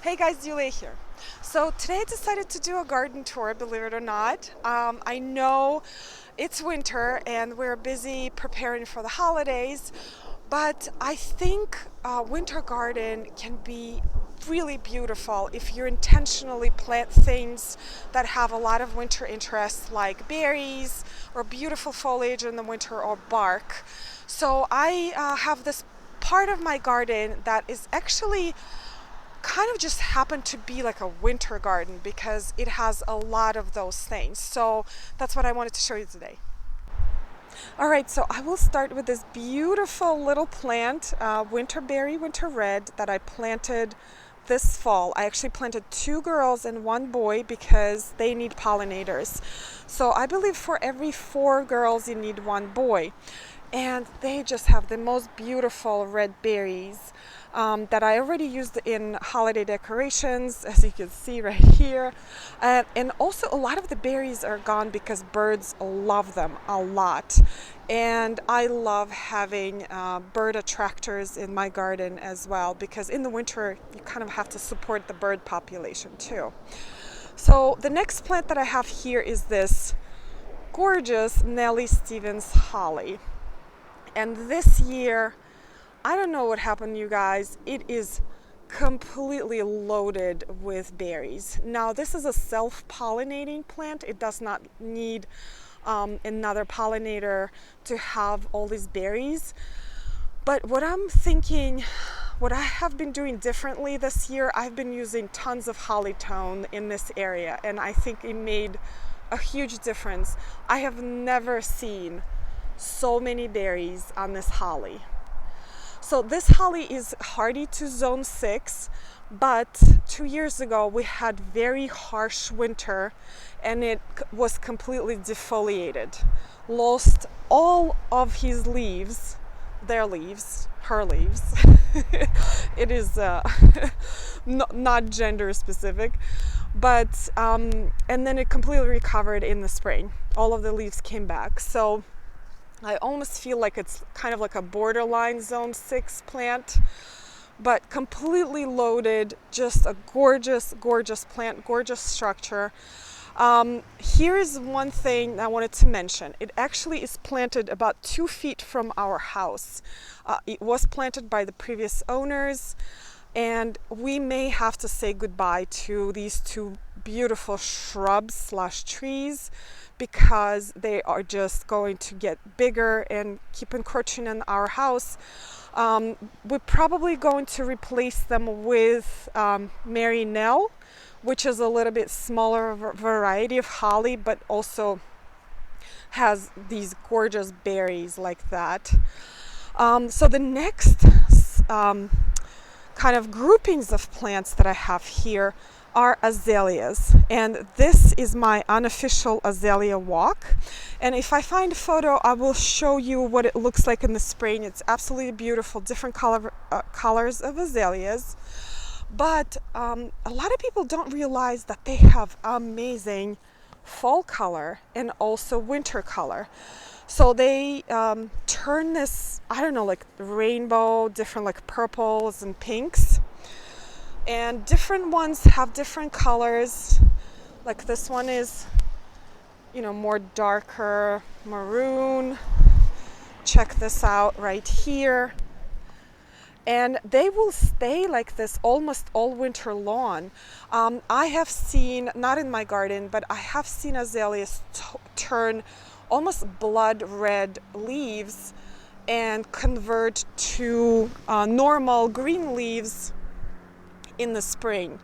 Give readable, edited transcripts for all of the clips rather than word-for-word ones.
Hey guys, Yule here. So today I decided to do a garden tour, believe it or not. I know it's winter and we're busy preparing for the holidays, but I think a winter garden can be really beautiful if you intentionally plant things that have a lot of winter interest, like berries or beautiful foliage in the winter or bark. So I have this part of my garden that is actually kind of just happened to be like a winter garden because it has a lot of those things. So that's what I wanted to show you today. All right, so I will start with this beautiful little plant, winterberry, winter red, that I planted this fall. I actually planted 2 girls and 1 boy because they need pollinators. So I believe for every 4 girls you need 1 boy. And they just have the most beautiful red berries that I already used in holiday decorations, as you can see right here. And also a lot of the berries are gone because birds love them a lot. And I love having bird attractors in my garden as well, because in the winter you kind of have to support the bird population too. So the next plant that I have here is this gorgeous Nellie Stevens holly. And this year, I don't know what happened, you guys. It is completely loaded with berries. Now, this is a self-pollinating plant. It does not need another pollinator to have all these berries. But what I'm thinking, what I have been doing differently this year, I've been using tons of hollytone in this area, and I think it made a huge difference. I have never seen so many berries on this holly. So this holly is hardy to zone 6, but 2 years ago we had very harsh winter and it was completely defoliated, lost all of his leaves, their leaves, her leaves. It is not gender specific, but and then it completely recovered in the spring. All of the leaves came back. So I almost feel like it's kind of like a borderline zone 6 plant, but completely loaded, just a gorgeous, gorgeous plant, gorgeous structure. Here is one thing I wanted to mention. It actually is planted about 2 feet from our house. It was planted by the previous owners, and we may have to say goodbye to these 2 beautiful shrubs / trees because they are just going to get bigger and keep encroaching on our house. We're probably going to replace them with Mary Nell, which is a little bit smaller variety of holly, but also has these gorgeous berries like that. So the next kind of groupings of plants that I have here are azaleas, and this is my unofficial azalea walk. And if I find a photo, I will show you what it looks like in the spring. It's absolutely beautiful, different colors of azaleas. But a lot of people don't realize that they have amazing fall color and also winter color. So they turn this, I don't know, like rainbow, different like purples and pinks. And different ones have different colors. Like this one is, more darker maroon. Check this out right here. And they will stay like this almost all winter long. I have seen, not in my garden, but I have seen azaleas turn almost blood red leaves and convert to normal green leaves in the spring.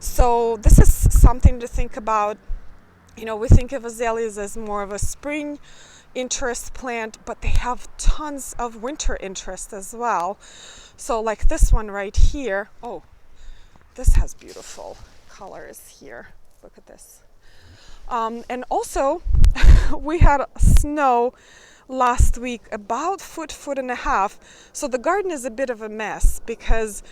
So this is something to think about. We think of azaleas as more of a spring interest plant, but they have tons of winter interest as well. So like this one right here, oh, this has beautiful colors here. Look at this. And also we had snow last week, about foot and a half. So the garden is a bit of a mess because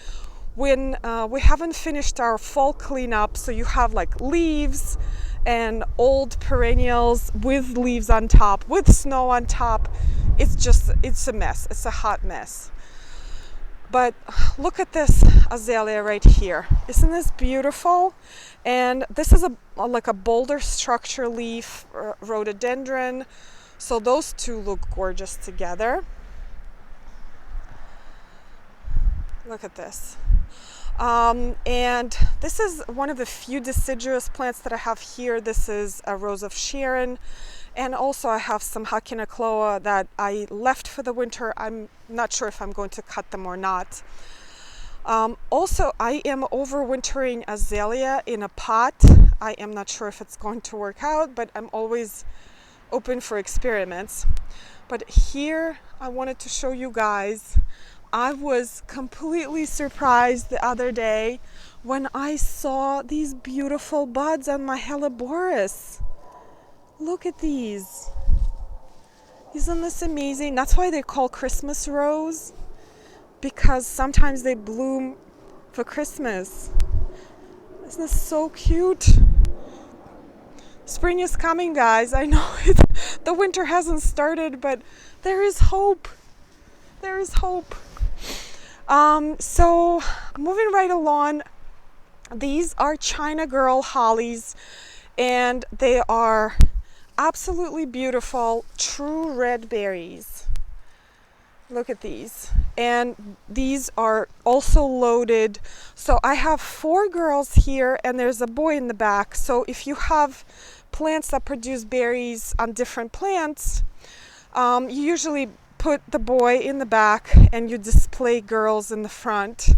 when we haven't finished our fall cleanup, so you have like leaves and old perennials with leaves on top, with snow on top. It's a mess. It's a hot mess. But look at this azalea right here. Isn't this beautiful? And this is like a boulder structure leaf rhododendron. So those two look gorgeous together. Look at this. And this is one of the few deciduous plants that I have here. This is a Rose of Sharon. And also I have some Hakenochloa that I left for the winter. I'm not sure if I'm going to cut them or not. Also, I am overwintering azalea in a pot. I am not sure if it's going to work out, but I'm always open for experiments. But here I wanted to show you guys, I was completely surprised the other day when I saw these beautiful buds on my Hellebores. Look at these. Isn't this amazing? That's why they're called Christmas rose, because sometimes they bloom for Christmas. Isn't this so cute? Spring is coming, guys. I know the winter hasn't started, but there is hope. There is hope. So moving right along, these are China Girl hollies, and they are absolutely beautiful, true red berries. Look at these. And these are also loaded. So I have 4 girls here and there's a boy in the back. So if you have plants that produce berries on different plants, you usually put the boy in the back and you display girls in the front.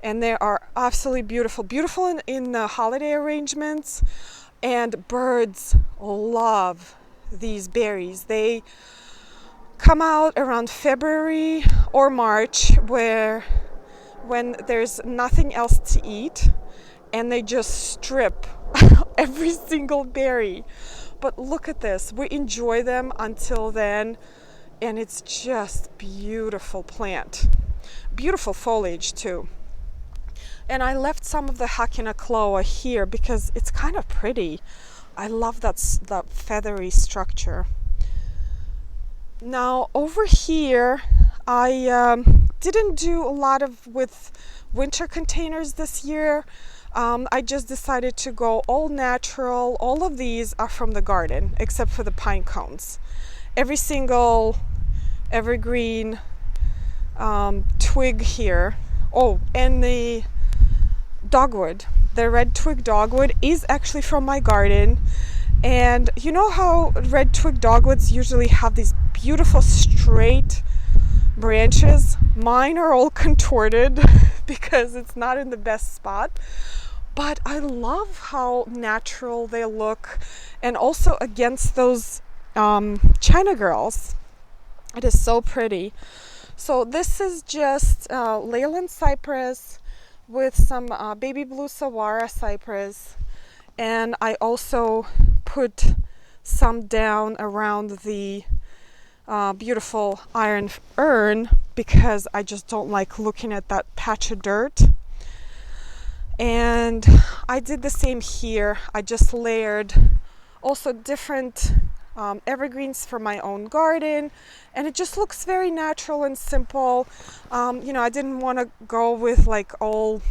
And they are absolutely beautiful. Beautiful in the holiday arrangements. And birds love these berries. They come out around February or March when there's nothing else to eat, and they just strip every single berry. But look at this. We enjoy them until then, and it's just beautiful plant. Beautiful foliage too. And I left some of the Hakenochloa here because it's kind of pretty. I love that feathery structure. Now over here, I didn't do a lot with winter containers this year. I just decided to go all natural. All of these are from the garden, except for the pine cones. Every single evergreen twig here. Oh, and the dogwood, the red twig dogwood is actually from my garden. And you know how red twig dogwoods usually have these beautiful straight branches? Mine are all contorted because it's not in the best spot. But I love how natural they look, and also against those China girls. It is so pretty. So this is just Leyland cypress with some baby blue saguaro cypress, and I also put some down around the beautiful iron urn because I just don't like looking at that patch of dirt. And I did the same here. I just layered also different evergreens for my own garden, and it just looks very natural and simple. I didn't want to go with like all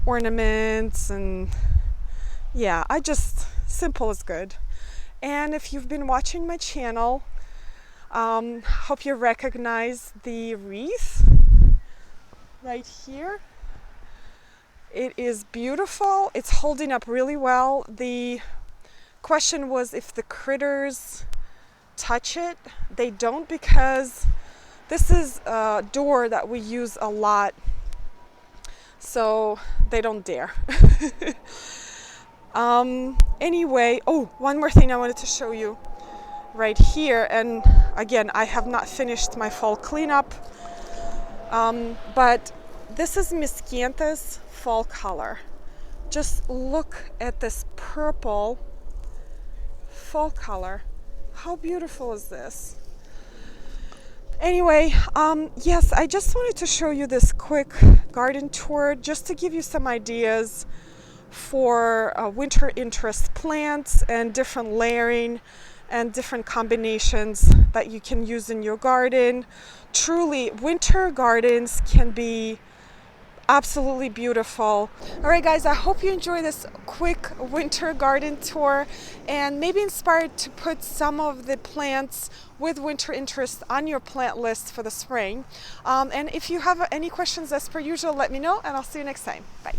ornaments, and yeah, simple is good. And if you've been watching my channel, hope you recognize the wreath right here. It is beautiful. It's holding up really well. The question was if the critters touch it. They don't, because this is a door that we use a lot, so they don't dare. Anyway, one more thing I wanted to show you right here, and again, I have not finished my fall cleanup, but this is Miscanthus fall color. Just look at this purple fall color. How beautiful is this? Anyway, yes, I just wanted to show you this quick garden tour just to give you some ideas for winter interest plants and different layering. and different combinations that you can use in your garden. Truly, winter gardens can be absolutely beautiful. All right, guys, I hope you enjoy this quick winter garden tour and maybe inspired to put some of the plants with winter interest on your plant list for the spring. And if you have any questions, as per usual, let me know, and I'll see you next time. Bye.